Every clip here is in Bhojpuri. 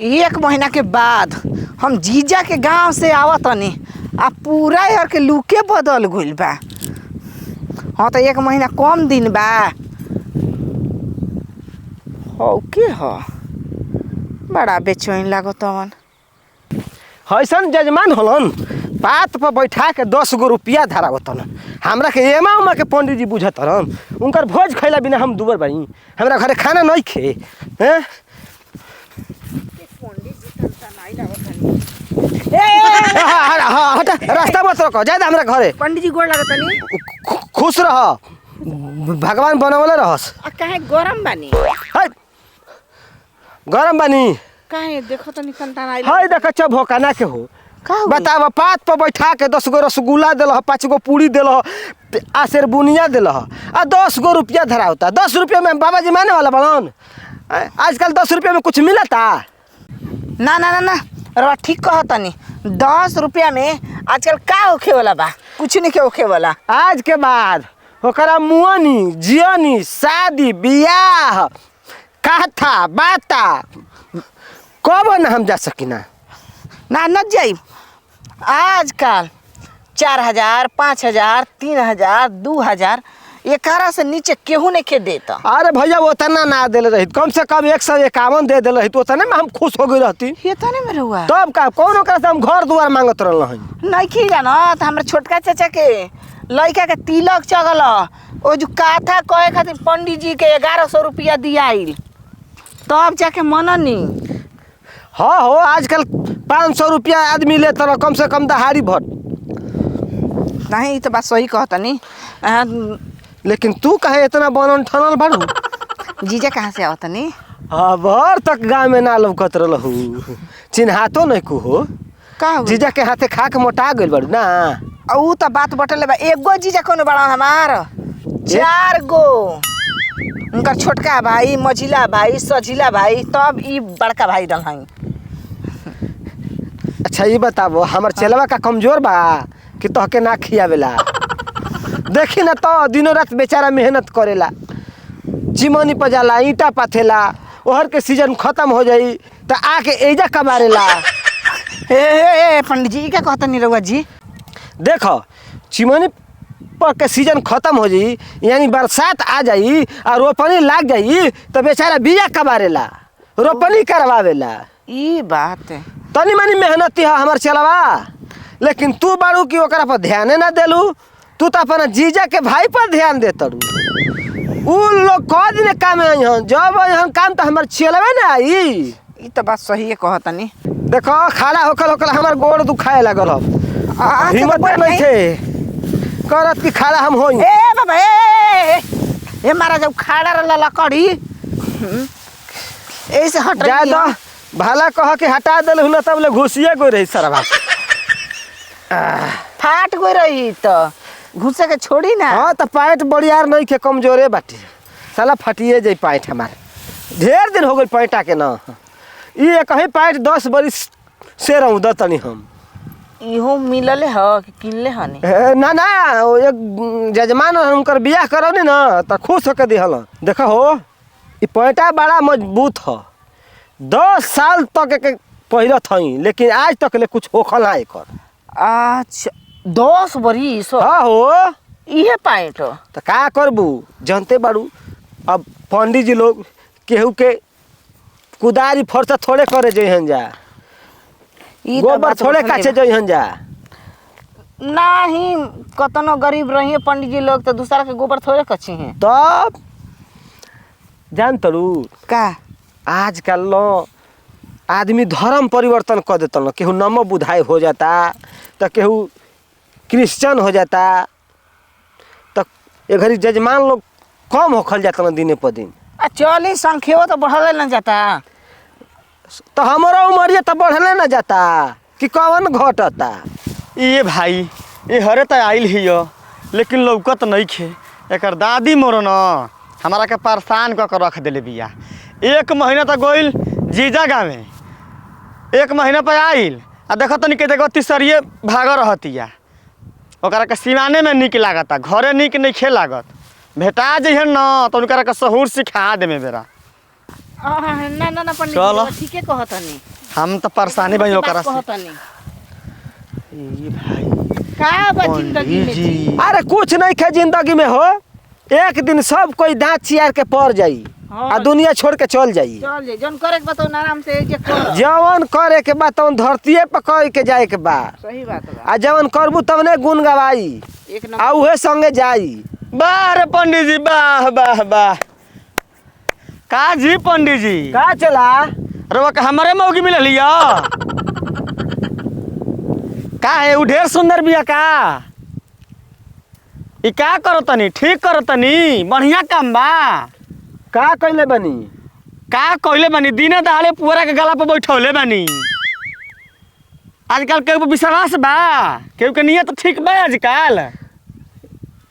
1 महीना के बाद हम जीजा के गांव से आवत तनी आ पूरा यार के लुके बदल गइल बा। हाँ तो 1 महीना कम दिन बा। हो के हो बड़ा बेचैन लागत हवन। हैसन जजमान होलन बात पर बैठा के 10 गो रुपया धरावतन। हमरा के एमा उमा के पंडित जी बुझतरन। उनकर भोज खैला बिना हम दुबर बाई। हमरा घरे खाना नहीं खे हैं। हटा रास्ता मत रोको जाए हमरा घरे। पंडित जी गोड़ लागतनी। खुश रह भगवान बनवले रहस। आ काहे गरम बानी? गरम बानी काहे देखो तनी संतान आइल। हाय देख चब भोकाना के हो का बताव पात पर बैठा के 10 गो रसगुल्ला देल 5 गो पूरी देल आसेर बुनिया देल आ 10 गो रुपया धरावता। 10 रुपया में बाबा जी माने वाला बनन। आजकल 10 रुपया में कुछ मिलता? ना ना ना ना रवा ठीक कह तनी। 10 रुपया में आजकल का होखे वाला बा? कुछ नहीं के होखे वाला। आज के बाद ओकरा मुआनी जियानी शादी बियाह कथा बाता कब न हम जा सकिना ना न जाई। आजकल 4000 5000 3000 2000 11 से नीचे केहू नहीं के देता। अरे भैया उतना ना देले रही कम से कम 151 दे देले रही तो उतने में हम खुश हो गई रहती। ये तने में रहुआ तब का कौन ओकरा से हम घर दुआर मांगत रहल हई। नहीं की जाना तो हमरा छोटका चाचा के लड़का के तिलक चगल ओ जो काथा कहे खातिर पंडित जी के 1100 रुपया दियाइल तब जाके मननी। हाँ हो आजकल 500 रुपया आदमी लेता रह कम से कम दहाड़ी भर। नहीं तो बात सही कहतनी। लेकिन तू कहे इतना बनन ठनल बाड़ू? जीजा कहाँ से आवतनी? अबर तक गाँव में ना लौकत रहलहू चिन्हातो नहीं को हो। का हो जीजा के हाथे खा के मोटा गइल बाड़ू ना। ऊ तो बात बटले बा। एगो जीजा कोनो बड़ा हमार 4 गो उनका छोटका भाई मझिला भाई सझिला भाई तब ई बड़का भाई रहन। अच्छा ये बताबो हमर चेलवा का कमजोर बा कि तहके ना खियावेला? देखी ना तो दिनों रात बेचारा मेहनत करेला चिमनी पर जाला ईंटा पाथेला ओहर के सीजन खत्म हो जाई तो आके एजा कमारेला। ए पंडित जी क्या कहतनी रउआ जी? देखो चिमनी पर के सीजन खत्म हो जाई यानी बरसात आ जाई और रोपनी लाग जाई तो बेचारा बिया कमारेला रोपनी करवावेला। ई बात है तनी मनी मेहनती है हमार चलवा। लेकिन तू बाड़ू कि ओकरा पर ध्यान ना देलू। तू तो अपना जीजा के भाई पर ध्यान देतरू। उ लोग कह दिन काम अइहन जब अइहन काम तो हमार चलवे ना आई। ई तो बात सही है कहतनी। देखो खड़ा होकल होकल हमार गोड़ दुखाए लागल अब हिम्मत नहीं थे करत कि खड़ा हम होई। ए बाबा ए मारा जब खाड़ा रहला लकड़ी ऐसे हट जा रही दो भला कह के हटा देलहु ना तब ले घुसिए गई रही सरवा। फाट गई रही तो घुसे के छोड़ी ना। हाँ तो पैंट बड़ियार नहीं के कमजोरे बाटे साला फटिए जाई पैंट हमार। ढेर दिन हो गई पैंटा के ना ये कहीं पैंट 10 बरिस से रहूँ दतनी हम। इहो मिलले ह कि किनले हनी? ना ना एक जजमान उनकर बियाह करौनी ना तो खुश होकर दिहल। देखो हो ये पैंटा बड़ा मजबूत ह 10 साल तक के पहिरत हई लेकिन आज तक ले कुछ होखल ना एकर। अच्छा 10 बरिस? हाँ हो इहे पैंट तो का करबू जानते बाड़ू। अब पंडित जी लोग केहू के कुदारी फरसा थोड़े करे जइहन जा गोबर थोड़े काचे जइहन जा। नहीं कतनो गरीब रही पंडित जी लोग तो दूसरा के गोबर थोड़े कची हैं। तब जान तरू का आजकल लो आदमी धर्म परिवर्तन कर देता न केहू नमो बुधाई हो जाता तो केहू क्रिश्चियन हो जाता तो ए घड़ी जजमान लोग कम होखल जाता न दिने पर दिन। चली संख्या तो बढ़ले न जाता तो हमारा उमरिया तो बढ़ले न जाता कि कौन घटता। ये भाई ये हरे तो आइल ही लेकिन लौकत नहीं खे। एकर दादी मोर न हमारा के परेशान क रख दिले बिया। 1 महीना तक गइल जीजा गाँव में 1 महीना पर आइल आ देख तनी के देखो तीसरिए भाग रहतिया। ओकरा के सिवाने में निक लागता घरे निक नहीं खे लागत। भेटा जइहन न तो उनकरा के सहूर सिखा देमे बेरा। ना ना ना पंडित चलो। जी ठीके कहतनी। हम तो परेशानी भाई ओकरा से कहतनी ए भाई का बा जिंदगी में पंडित जी जी अरे कुछ नहीं खे जिंदगी में हो, एक दिन सब कोई दांत चियार के पड़ जाई हाँ। आ दुनिया छोड़ के चल जाई। चल जे जन करे के बताओ आराम से जे कर जवन करे के बा तवन धरतीये पर कह के जाए के बा, सही बात बा आ जवन करबू तवने गुण गवाई एक आ नंबर उहे संगे जाई। वाह रे पंडित जी, वाह वाह वाह। का जी पंडित जी, का चला रवा का हमारे मौकी मिलल हिया का है उ ढेर सुंदर बिया का ई का करो तनी, ठीक करो तनी, बढ़िया काम बा। का कइले बनी? का कइले बानी, दिने दहाड़े पुअरा के गला पर बैठौले बानी। आजकल केहू पे विश्वास बा, केहू के नियत ठीक बा आजकल।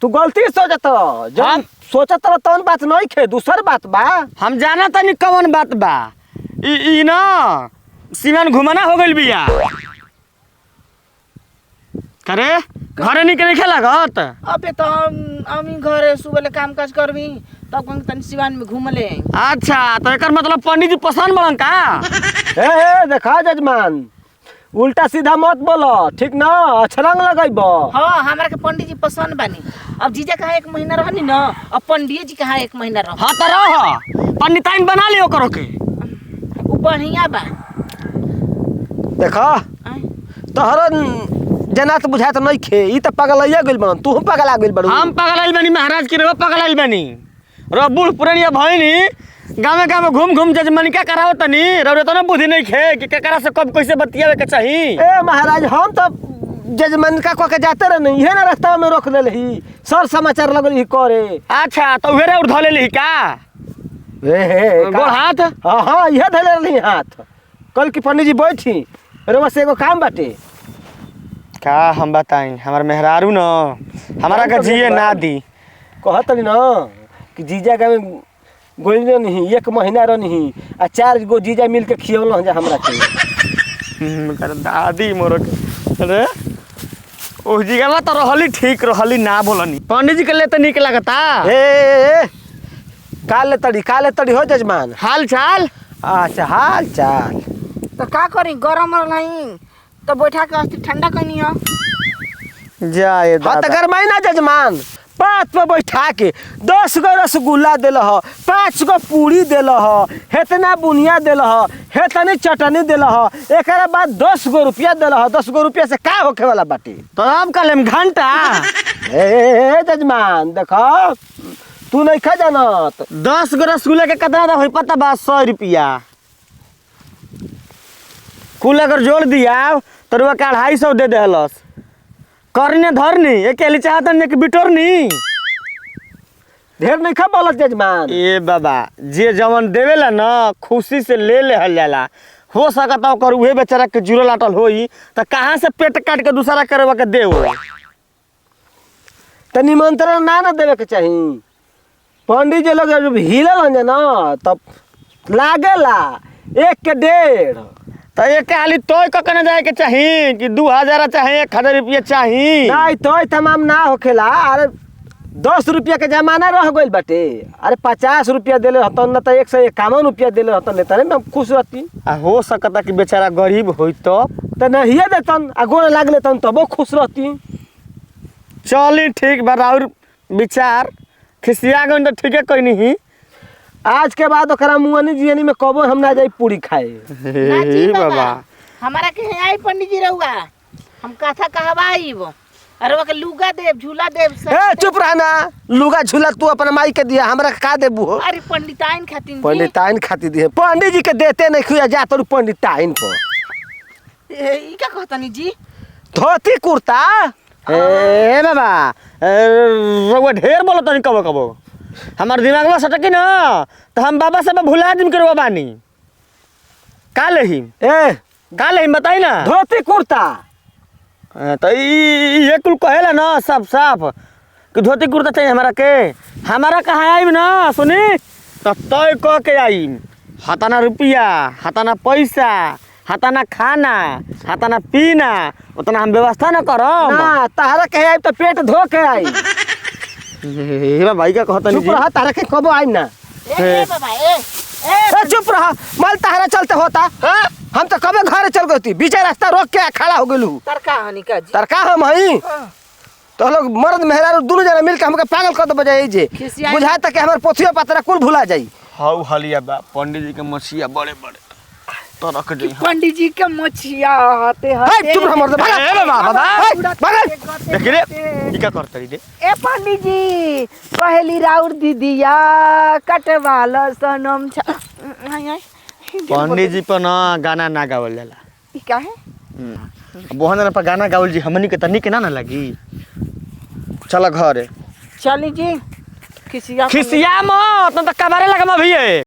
तू गलती सोचत जब हम- सोचत रह तवन बात नहीं खे, दूसर बात बा। हम जाना तनी कौन बात बा। ई ना सीमान घुमाना हो गइल बिया। करे घरे निकले के लागत। अबे तो हम घरे सुबह ले काम काज करबी तब कहीं तनी सिवान में घूम ले अच्छा तो एकर मतलब पंडित जी पसंद बड़न का। ए देखा जजमान, उल्टा सीधा मत बोलो, ठीक ना? अछरंग लगाइब। हाँ हमरा के पंडित जी पसंद बानी। अब जीजा कहा 1 महीना रहनी ना, अब पंडित जी कहा 1 महीना रह हाँ तो रह पंडिताइन बना लियो करो के। उ बढ़िया बा। देखा आय, तोहर जनात बुझात नहीं खे, ई त पगलैया गइल बन, तू पगला गइल बड़ू। हम पगलाइल बनी महाराज की, रो पगलाइल बनी। रो बूढ़ पुरानिया भइनी गाँव गाँव घूम घूम जजमनिका कराओ तनी, रो तो ना बुद्धि नहीं खे कि केकरा से कब कैसे बतियावे के चाही। ए महाराज, हम तो जजमान का कह के जाते रहे नहीं है ना, रास्ता में रोक ले ही सर समाचार लगल ही करे। अच्छा तो उहेरे उठा ले ली का ए गोड़ हाथ। हाँ हाँ यह धले रही हाथ। कल की पंडित जी बैठी, अरे बस एगो काम बाटे। का हम बताई, हमार मेहरारू न हमारा का जिए ना दी। कहत रही ना कि जीजा का में गोइल नहीं, 1 महीना रही आ 4 गो जीजा मिल के खियौल जा हमरा के। कर दादी मोर के अरे ओ जिगला तो रहली ठीक रहली ना बोलनी। पंडित जी के ले तो निक लगता ए काले तड़ी हो जजमान। हाल चाल। अच्छा हाल चाल तो का करी, गरम नहीं तो बैठा के अस्ती ठंडा कनी हो। जाए हाँ तो गरमाई ना जजमान, पात पे बैठा के 10 गो रसगुल्ला दिल ह, 5 गो पूरी दिल ह, हेतना बुनिया दिल ह, हेतनी चटनी दिल ह, एक बाद 10 गो रुपया दिल ह। 10 गो रुपया से का होखे वाला बाटे? तो अब कल हम घंटा ए जजमान देखो, तू नहीं खा जानत। 10 गो रसगुल्ला के कितना दा होई पता बा? 100 रुपया। कुल अगर जोड़ दिया तो रुआ का 250 दे देहलस। करने धरनी एक केली चाहतन एक बिटोरनी। ढेर नहीं खा बोलत जजमान। ए बाबा जे जवन देवेला ना खुशी से ले लेहल जाला। हो सकता ओकर उहे बेचारा के जुड़ल आटल होई त कहाँ से पेट काट के दूसरा करवा के देव। तो निमंत्रण ना देवे के चाही। पंडित जी लोग जब हिलल हन ना तब लागेला 1 के 1.5। तो एक हाली तोय ककने जाए के चाही कि 2000 चाहे 1000 रुपया चाही। नहीं तो तमाम ना होखेला। अरे 10 रुपया के जमाना रह गइल बाटे। अरे 50 रुपया देले हतन ना तो 151 रुपया देले हतन लेता रे, मैं खुश रहती। आ हो सकता कि बेचारा गरीब होई तो नहीं देतन आ गोड़ लाग लेतन तबो खुश रहती। चली ठीक बा, और विचार खिसिया गन तो ठीके कहनी ही। आज के बाद ओकरा मुअनी जियनी में कबो हम ना जाई पूरी खाए। ना जी हे बाबा, बाबा हमारा के यहाँ आई पंडित जी रहुआ, हम कथा कहवाई वो अरे वो के लुगा देव झूला देव ए चुप रहना, लुगा झूला तू अपना माई के दिया, हमरा का देबू हो? अरे पंडिताइन खातिन पंडिताइन खाती दिए, पंडित जी के देते नहीं खुया जा तोर पंडिताइन पर। ई का कहतनी जी? धोती कुर्ता ए बाबा रउआ ढेर बोलो तनी कबो कबो। हमार दिमाग में सटकी ना तो हम बाबा सब भुला दिन के रुआ बानी। का लेही बताई ना। धोती कुर्ता तो ये कुल कहेला ना सब साफ कि धोती कुर्ता चाहिए हमारा के। हमारा कहाँ आईब ना सुनी तो तय कह के आईब। हताना रुपया, हताना पैसा, हताना खाना, हताना पीना, उतना हम व्यवस्था न करम ना। तारा के आई तो पेट धो के आई। हे भाई का कहता चुप रहा, तारा के कबो आई ना। ए बाबा ए चुप रहा, माल तारा चलते होता। हम तो कबे घर चल गई बीचे रास्ता रोक के खड़ा हो गेलू तरका हनी का जी तरका हम हई तो लोग मर्द मेहरारू दोनों जना मिलके हमके पागल कर दे बजाई जे खिसियाई। बुझा तक के हमर पोथिया पतरा कुल भुला जाई। हाउ हलिया बा पंडित जी के मछिया बड़े बड़े तो रख दे पंडित जी के मछिया हते हे चुप रह मर्द भागा ए बाबा, भागा भागा देख रे ई का करतरी रे ए पंडित जी पहली राउर दीदिया कटवाल सनम पंडित जी पर ना गाना ना गावल जाला ई का है बोहन पर गाना गावल जी हमनी के तनी के ना लगी। चल घरे चली जी खिसिया खिसिया मत न त कबारे लगा भैया